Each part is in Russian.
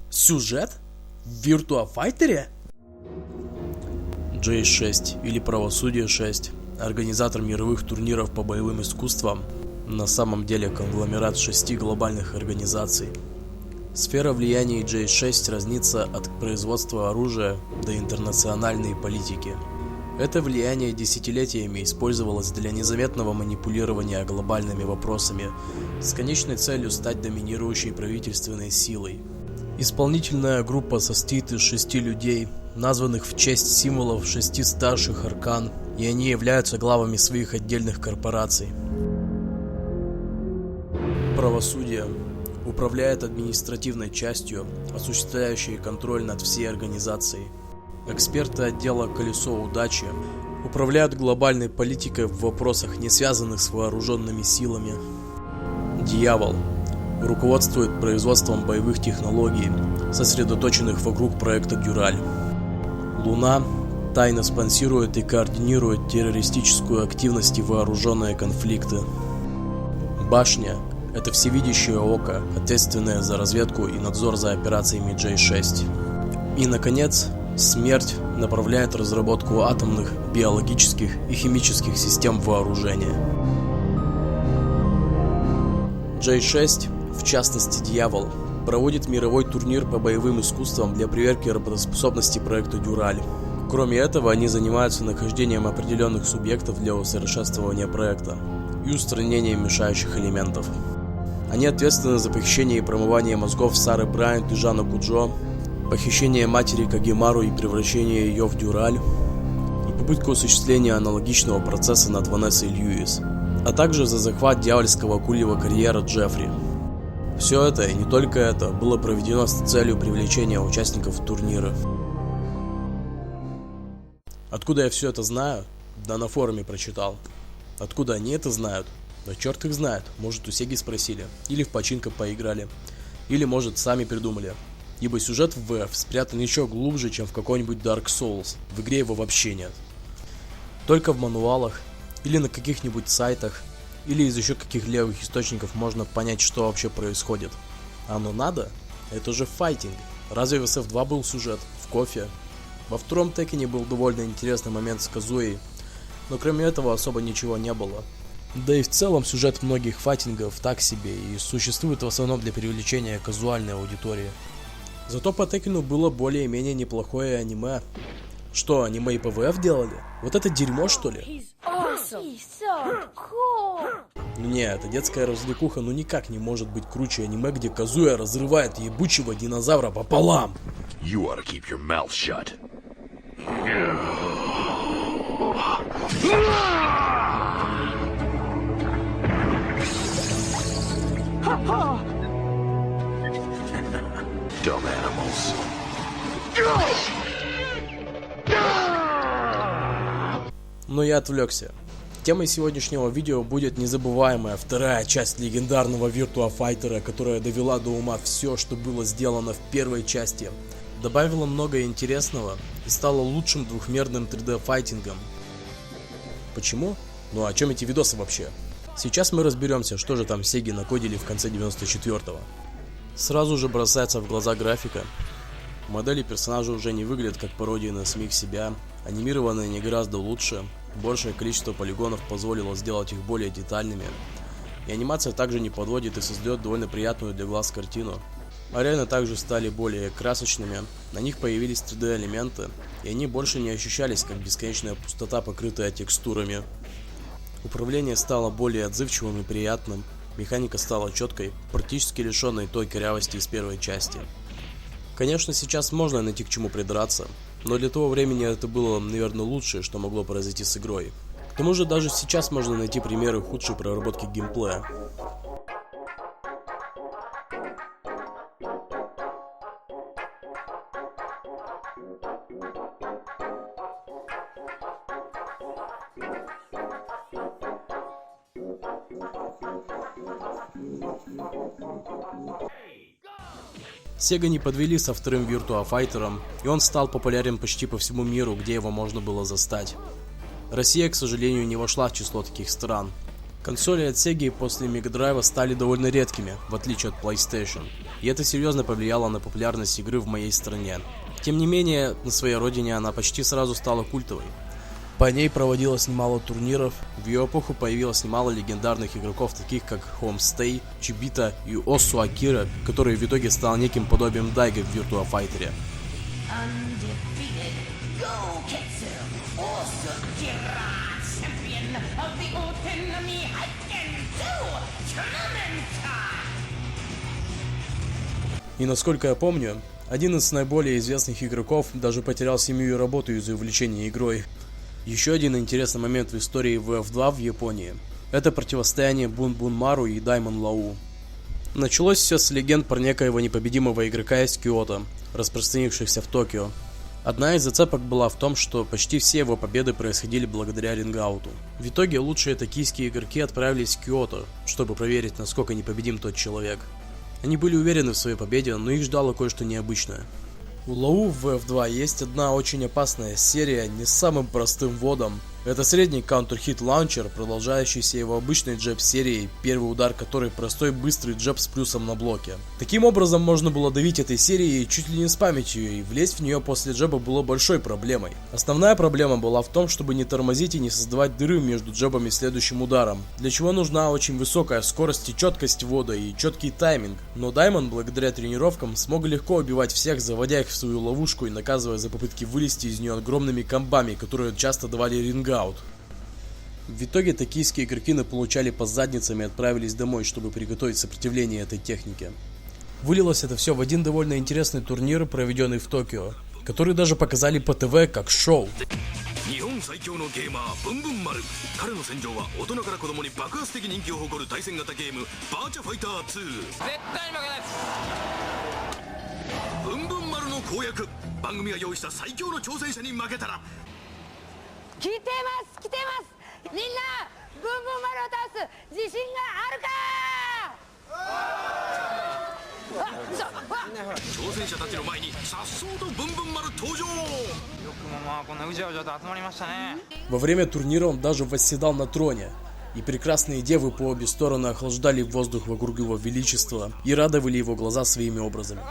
Сюжет? В Virtua Fighter? J6 или Правосудие 6, организатор мировых турниров по боевым искусствам, на самом деле конгломерат 6 глобальных организаций. Сфера влияния J6 разнится от производства оружия до интернациональной политики. Это влияние десятилетиями использовалось для незаметного манипулирования глобальными вопросами с конечной целью стать доминирующей правительственной силой. Исполнительная группа состоит из 6 людей, названных в честь символов 6 старших аркан, и они являются главами своих отдельных корпораций. Правосудие управляет административной частью, осуществляющей контроль над всей организацией. Эксперты отдела «Колесо удачи» управляют глобальной политикой в вопросах, не связанных с вооруженными силами. Дьявол руководствует производством боевых технологий, сосредоточенных вокруг проекта Дюраль. Луна тайно спонсирует и координирует террористическую активность и вооруженные конфликты. Башня – это всевидящее око, ответственное за разведку и надзор за операциями J6. И, наконец, Смерть направляет разработку атомных, биологических и химических систем вооружения. J6, в частности Дьявол, проводит мировой турнир по боевым искусствам для проверки работоспособности проекта Дюраль. Кроме этого, они занимаются нахождением определенных субъектов для усовершенствования проекта и устранением мешающих элементов. Они ответственны за похищение и промывание мозгов Сары Брайант и Жана Куджо, похищение матери Кагемару и превращение ее в Дюраль, и попытку осуществления аналогичного процесса над Ванессой Льюис, а также за захват дьявольского акульего карьера Джеффри. Все это, и не только это, было проведено с целью привлечения участников турнира. Откуда я все это знаю? Да на форуме прочитал. Откуда они это знают? Да черт их знает, может у Сеги спросили, или в починка поиграли, или может сами придумали. Ибо сюжет в VF спрятан еще глубже, чем в какой-нибудь Dark Souls. В игре его вообще нет. Только в мануалах, или на каких-нибудь сайтах, или из еще каких левых источников можно понять, что вообще происходит. Оно надо? Это же файтинг. Разве в SF2 был сюжет? В кофе? Во втором Теккене был довольно интересный момент с Казуей, но кроме этого особо ничего не было. Да и в целом сюжет многих файтингов так себе и существует в основном для привлечения казуальной аудитории. Зато по Теккену было более-менее неплохое аниме. Что, аниме и по ВФ делали? Вот это дерьмо, что ли? Не, это детская развлекуха, ну никак не может быть круче аниме, где Казуя разрывает ебучего динозавра пополам. You ought to keep your mouth shut. Dumb animals. Но я отвлекся. Темой сегодняшнего видео будет незабываемая вторая часть легендарного Virtua Fighter, которая довела до ума все, что было сделано в первой части. Добавила много интересного и стала лучшим двухмерным 3D файтингом. Почему? Ну о чем эти видосы вообще? Сейчас мы разберемся, что же там Сеги накодили в конце 94-го. Сразу же бросается в глаза графика. Модели персонажей уже не выглядят как пародии на самих себя, анимированные не гораздо лучше, большее количество полигонов позволило сделать их более детальными, и анимация также не подводит и создает довольно приятную для глаз картину. Арены также стали более красочными, на них появились 3D элементы, и они больше не ощущались как бесконечная пустота, покрытая текстурами. Управление стало более отзывчивым и приятным, механика стала четкой, практически лишенной той корявости из первой части. Конечно, сейчас можно найти к чему придраться, но для того времени это было, наверное, лучшее, что могло произойти с игрой. К тому же даже сейчас можно найти примеры худшей проработки геймплея. Sega не подвели со вторым Virtua Fighter, и он стал популярен почти по всему миру, где его можно было застать. Россия, к сожалению, не вошла в число таких стран. Консоли от Sega после Mega Drive стали довольно редкими, в отличие от PlayStation, и это серьезно повлияло на популярность игры в моей стране. Тем не менее, на своей родине она почти сразу стала культовой. По ней проводилось немало турниров, в ее эпоху появилось немало легендарных игроков, таких как Homestay, Чибита и Осу Акира, который в итоге стал неким подобием Дайга в Virtua Fighter. И насколько я помню, один из наиболее известных игроков даже потерял семью и работу из-за увлечения игрой. Еще один интересный момент в истории VF2 в Японии – это противостояние Бун-Бун Мару и Даймон Лау. Началось все с легенд про некоего непобедимого игрока из Киото, распространившихся в Токио. Одна из зацепок была в том, что почти все его победы происходили благодаря рингауту. В итоге лучшие токийские игроки отправились в Киото, чтобы проверить, насколько непобедим тот человек. Они были уверены в своей победе, но их ждало кое-что необычное. У Лау в VF2 есть одна очень опасная серия не с самым простым вводом. Это средний counter-hit лаунчер, продолжающийся его обычной джеб-серией, первый удар которой простой быстрый джеб с плюсом на блоке. Таким образом можно было давить этой серией чуть ли не спамить ее, и влезть в нее после джеба было большой проблемой. Основная проблема была в том, чтобы не тормозить и не создавать дыры между джебом и следующим ударом, для чего нужна очень высокая скорость и четкость ввода и четкий тайминг. Но Даймон, благодаря тренировкам, смог легко убивать всех, заводя их в свою ловушку и наказывая за попытки вылезти из нее огромными комбами, которые часто давали рингаут. В итоге токийские игроки получали по задницам и отправились домой, чтобы приготовить сопротивление этой технике. Вылилось это все в один довольно интересный турнир, проведенный в Токио, который даже показали по ТВ как шоу. Во время турнира он даже восседал на троне, и прекрасные девы по обе стороны охлаждали воздух вокруг его величества и радовали его глаза своими образами.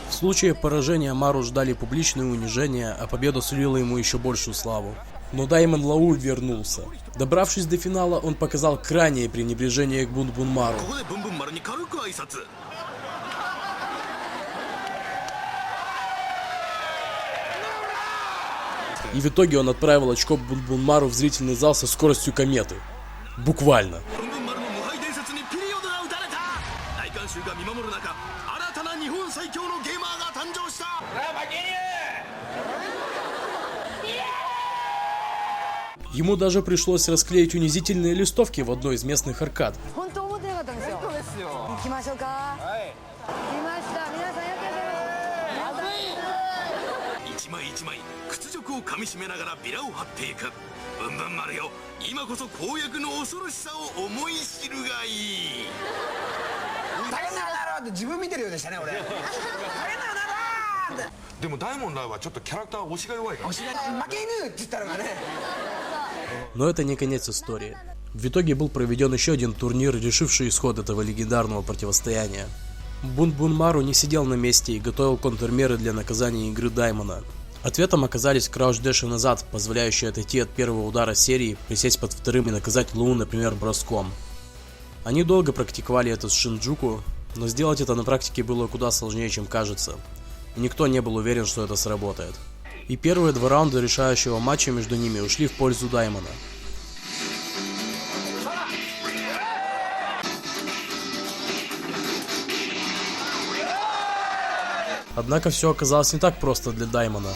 В случае поражения Мару ждали публичные унижения, а победа сулила ему еще большую славу. Но Даймон Лау вернулся. Добравшись до финала, он показал крайнее пренебрежение к Бун-Бун Мару. И в итоге он отправил очко Бун-Бун Мару в зрительный зал со скоростью кометы. Буквально. Ему даже пришлось расклеить унизительные листовки в одной из местных аркад. Но это не конец истории. В итоге был проведен еще один турнир, решивший исход этого легендарного противостояния. Бун-Бун Мару не сидел на месте и готовил контрмеры для наказания игры Даймона. Ответом оказались крауч-дэши назад, позволяющие отойти от первого удара серии, присесть под вторым и наказать Лу, например, броском. Они долго практиковали это с Шинджуку, но сделать это на практике было куда сложнее, чем кажется. И никто не был уверен, что это сработает. И первые два раунда решающего матча между ними ушли в пользу Даймона. Однако все оказалось не так просто для Даймона.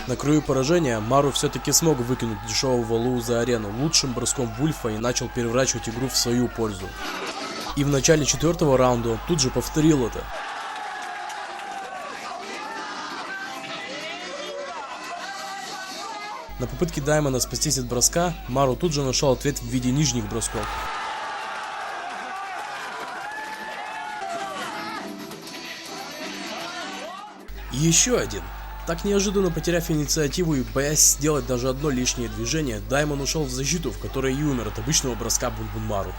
На краю поражения Мару все-таки смог выкинуть дешевого Лу за арену лучшим броском Вульфа и начал переворачивать игру в свою пользу. И в начале четвертого раунда он тут же повторил это. На попытке Даймона спастись от броска, Мару тут же нашел ответ в виде нижних бросков. И еще один. Так неожиданно потеряв инициативу и боясь сделать даже одно лишнее движение, Даймон ушел в защиту, в которой и умер от обычного броска Бун-Бун Мару.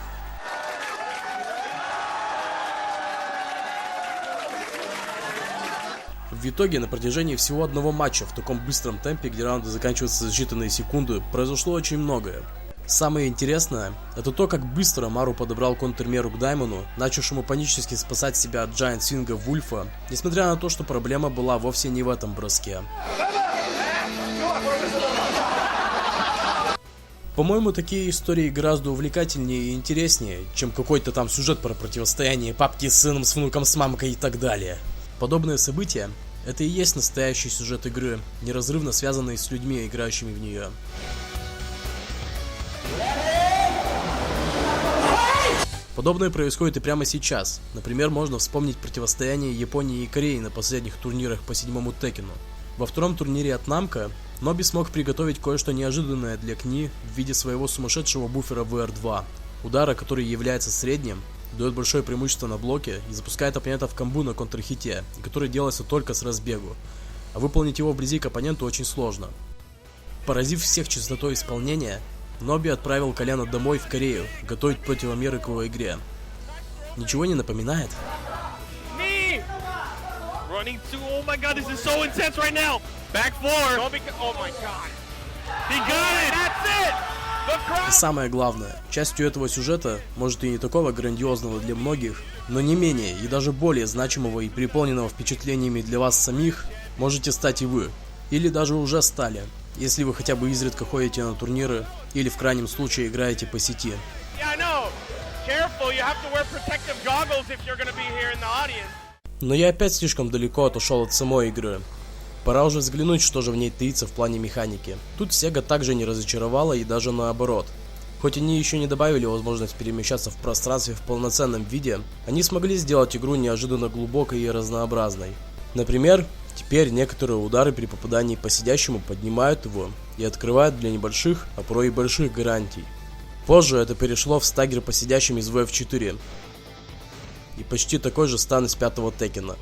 В итоге, на протяжении всего одного матча в таком быстром темпе, где раунды заканчиваются за считанные секунды, произошло очень многое. Самое интересное, это то, как быстро Мару подобрал контрмеру к Даймону, начавшему панически спасать себя от Giant Swing Вульфа, несмотря на то, что проблема была вовсе не в этом броске. По-моему, такие истории гораздо увлекательнее и интереснее, чем какой-то там сюжет про противостояние папки с сыном, с внуком, с мамкой и так далее. Подобные события — это и есть настоящий сюжет игры, неразрывно связанный с людьми, играющими в нее. Подобное происходит и прямо сейчас. Например, можно вспомнить противостояние Японии и Кореи на последних турнирах по 7-му Теккену. Во втором турнире от Намко Ноби смог приготовить кое-что неожиданное для КНИ в виде своего сумасшедшего буфера VR2, удара, который является средним, дает большое преимущество на блоке и запускает оппонента в комбу на контрхите, который делается только с разбегу, а выполнить его вблизи к оппоненту очень сложно. Поразив всех частотой исполнения, Ноби отправил Коляна домой в Корею, готовить противомеры к его игре. Ничего не напоминает? И самое главное, частью этого сюжета, может и не такого грандиозного для многих, но не менее и даже более значимого и переполненного впечатлениями для вас самих, можете стать и вы, или даже уже стали, если вы хотя бы изредка ходите на турниры или в крайнем случае играете по сети. Но я опять слишком далеко отошел от самой игры. Пора уже взглянуть, что же в ней таится в плане механики. Тут Sega также не разочаровала и даже наоборот. Хоть они еще не добавили возможность перемещаться в пространстве в полноценном виде, они смогли сделать игру неожиданно глубокой и разнообразной. Например, теперь некоторые удары при попадании по сидящему поднимают его и открывают для небольших, а порой и больших гарантий. Позже это перешло в стагер по сидящим из VF4 и почти такой же стан из 5-го Теккена.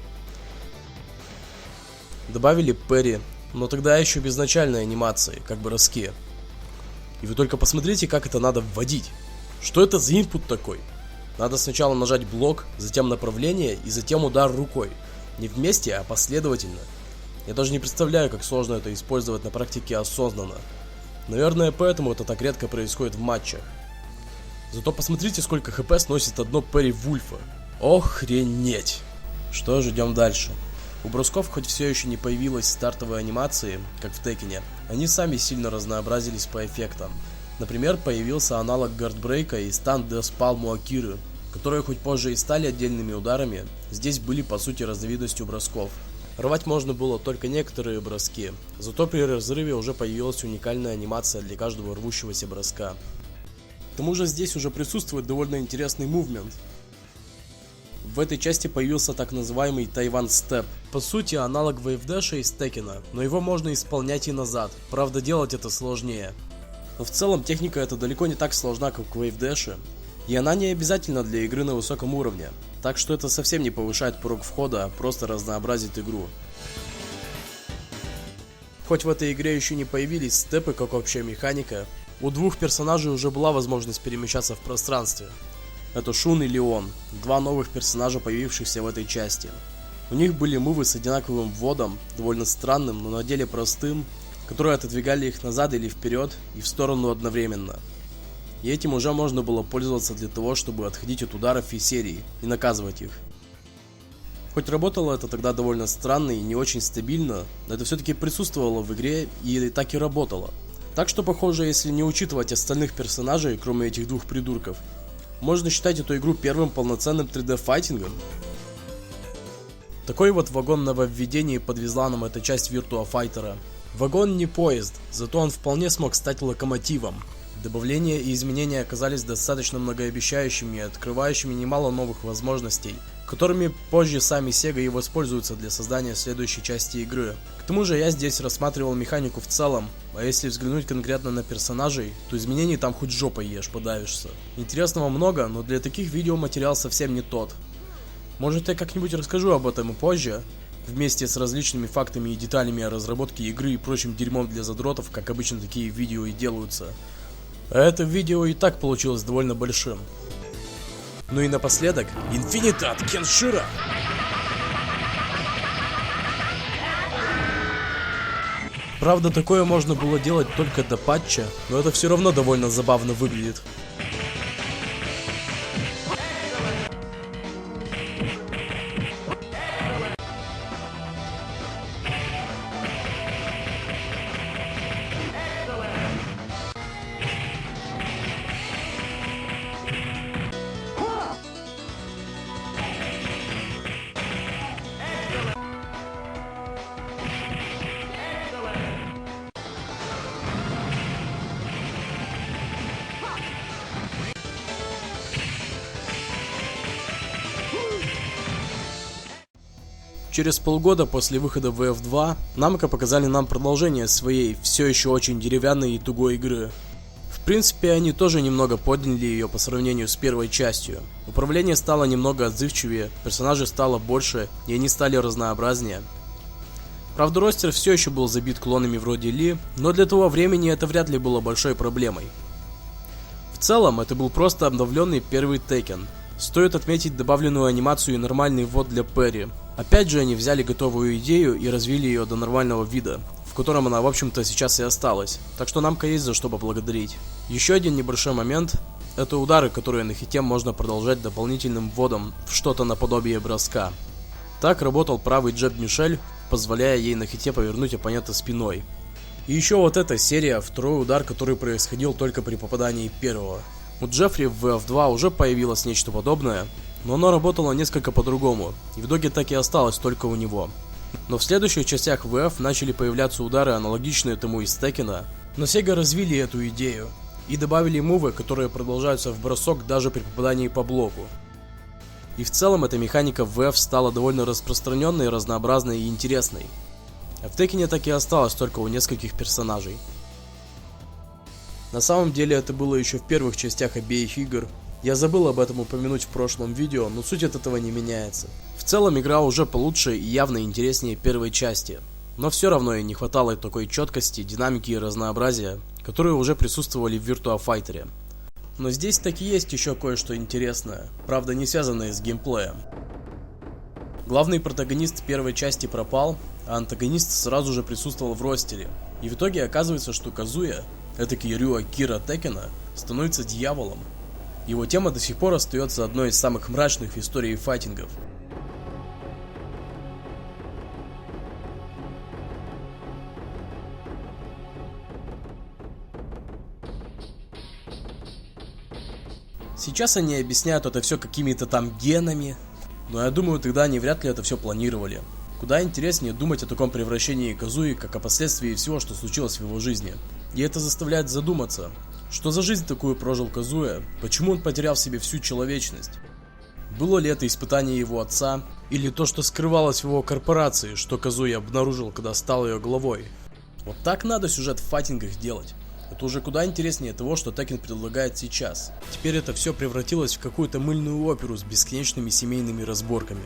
Добавили парри, но тогда еще без начальной анимации, как броски. И вы только посмотрите, как это надо вводить. Что это за инпут такой? Надо сначала нажать блок, затем направление и затем удар рукой. Не вместе, а последовательно. Я даже не представляю, как сложно это использовать на практике осознанно. Наверное, поэтому это так редко происходит в матчах. Зато посмотрите, сколько хп сносит одно парри Вульфа. Охренеть! Что ж, идем дальше. У бросков хоть все еще не появилась стартовой анимации, как в Теккене, они сами сильно разнообразились по эффектам. Например, появился аналог гардбрейка и стан Деспалму Акиры, которые хоть позже и стали отдельными ударами, здесь были по сути разновидностью бросков. Рвать можно было только некоторые броски, зато при разрыве уже появилась уникальная анимация для каждого рвущегося броска. К тому же здесь уже присутствует довольно интересный мувмент. В этой части появился так называемый Тайван Степ. По сути, аналог вейвдэша из Теккена, но его можно исполнять и назад, правда делать это сложнее. Но в целом техника эта далеко не так сложна, как в вейвдэше, и она не обязательна для игры на высоком уровне, так что это совсем не повышает порог входа, а просто разнообразит игру. Хоть в этой игре еще не появились степы как общая механика, у двух персонажей уже была возможность перемещаться в пространстве. Это Шун и Леон, два новых персонажа, появившихся в этой части. У них были мувы с одинаковым вводом, довольно странным, но на деле простым, которые отодвигали их назад или вперед и в сторону одновременно. И этим уже можно было пользоваться для того, чтобы отходить от ударов и серий и наказывать их. Хоть работало это тогда довольно странно и не очень стабильно, но это все-таки присутствовало в игре и так и работало. Так что, похоже, если не учитывать остальных персонажей, кроме этих двух придурков, можно считать эту игру первым полноценным 3D-файтингом. Такой вот вагон нововведений подвезла нам эта часть Virtua Fighter. Вагон не поезд, зато он вполне смог стать локомотивом. Добавления и изменения оказались достаточно многообещающими и открывающими немало новых возможностей, которыми позже сами Sega и воспользуются для создания следующей части игры. К тому же я здесь рассматривал механику в целом, а если взглянуть конкретно на персонажей, то изменений там хоть жопой ешь, подавишься. Интересного много, но для таких видео материал совсем не тот. Может, я как-нибудь расскажу об этом и позже, вместе с различными фактами и деталями о разработке игры и прочим дерьмом для задротов, как обычно такие видео и делаются. А это видео и так получилось довольно большим. Ну и напоследок, Infinita от Кеншира. Правда, такое можно было делать только до патча, но это все равно довольно забавно выглядит. Через полгода после выхода VF2 Namco показали нам продолжение своей все еще очень деревянной и тугой игры. В принципе, они тоже немного подняли ее по сравнению с первой частью. Управление стало немного отзывчивее, персонажей стало больше и они стали разнообразнее. Правда, ростер все еще был забит клонами вроде Ли, но для того времени это вряд ли было большой проблемой. В целом, это был просто обновленный первый Tekken. Стоит отметить добавленную анимацию и нормальный ввод для Перри. Опять же, они взяли готовую идею и развили ее до нормального вида, в котором она, в общем-то, сейчас и осталась. Так что Namco есть за что поблагодарить. Еще один небольшой момент – это удары, которые на хите можно продолжать дополнительным вводом в что-то наподобие броска. Так работал правый джеб Мишель, позволяя ей на хите повернуть оппонента спиной. И еще вот эта серия, второй удар, который происходил только при попадании первого. У Джеффри в VF2 уже появилось нечто подобное, но оно работало несколько по-другому, и в итоге так и осталось только у него. Но в следующих частях VF начали появляться удары, аналогичные тому из Текена, но Sega развили эту идею и добавили мувы, которые продолжаются в бросок даже при попадании по блоку. И в целом эта механика в VF стала довольно распространенной, разнообразной и интересной. А в Текене так и осталось только у нескольких персонажей. На самом деле это было еще в первых частях обеих игр. Я забыл об этом упомянуть в прошлом видео, но суть от этого не меняется. В целом игра уже получше и явно интереснее первой части. Но все равно ей не хватало такой четкости, динамики и разнообразия, которые уже присутствовали в Virtua Fighter. Но здесь таки есть еще кое-что интересное, правда не связанное с геймплеем. Главный протагонист первой части пропал, а антагонист сразу же присутствовал в ростере. И в итоге оказывается, что Казуя, этакий Рюа Кира Текена, становится дьяволом. Его тема до сих пор остается одной из самых мрачных в истории файтингов. Сейчас они объясняют это все какими-то там генами, но я думаю, тогда они вряд ли это все планировали. Куда интереснее думать о таком превращении Казуи, как о последствии всего, что случилось в его жизни. И это заставляет задуматься, что за жизнь такую прожил Казуя, почему он потерял в себе всю человечность. Было ли это испытание его отца, или то, что скрывалось в его корпорации, что Казуя обнаружил, когда стал ее главой. Вот так надо сюжет в файтингах делать. Это уже куда интереснее того, что Tekken предлагает сейчас. Теперь это все превратилось в какую-то мыльную оперу с бесконечными семейными разборками.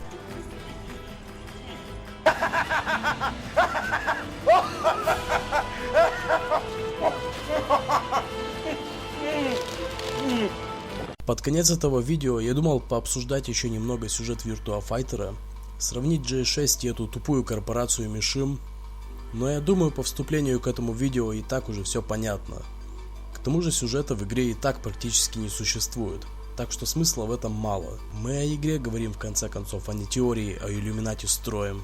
Под конец этого видео я думал пообсуждать еще немного сюжет Virtua Fighter, сравнить J6 и эту тупую корпорацию Мишим, но я думаю, по вступлению к этому видео и так уже все понятно. К тому же сюжета в игре и так практически не существует, так что смысла в этом мало. Мы о игре говорим в конце концов, а не теории о иллюминати строим.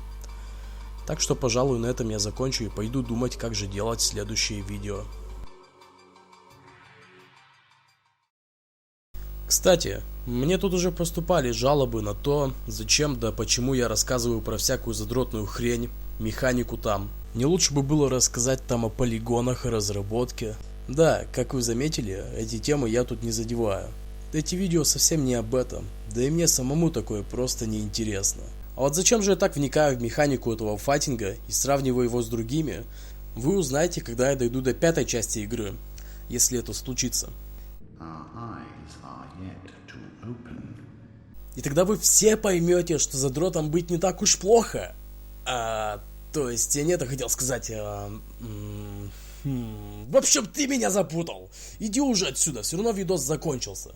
Так что, пожалуй, на этом я закончу и пойду думать, как же делать следующие видео. Кстати, мне тут уже поступали жалобы на то, зачем да почему я рассказываю про всякую задротную хрень, механику там. Не лучше бы было рассказать там о полигонах и разработке. Да, как вы заметили, эти темы я тут не задеваю. Эти видео совсем не об этом, да и мне самому такое просто не интересно. А вот зачем же я так вникаю в механику этого файтинга и сравниваю его с другими, вы узнаете, когда я дойду до 5-й части игры, если это случится. И тогда вы все поймете, что задротом быть не так уж плохо. То есть, я не это хотел сказать. В общем, ты меня запутал. Иди уже отсюда, все равно видос закончился.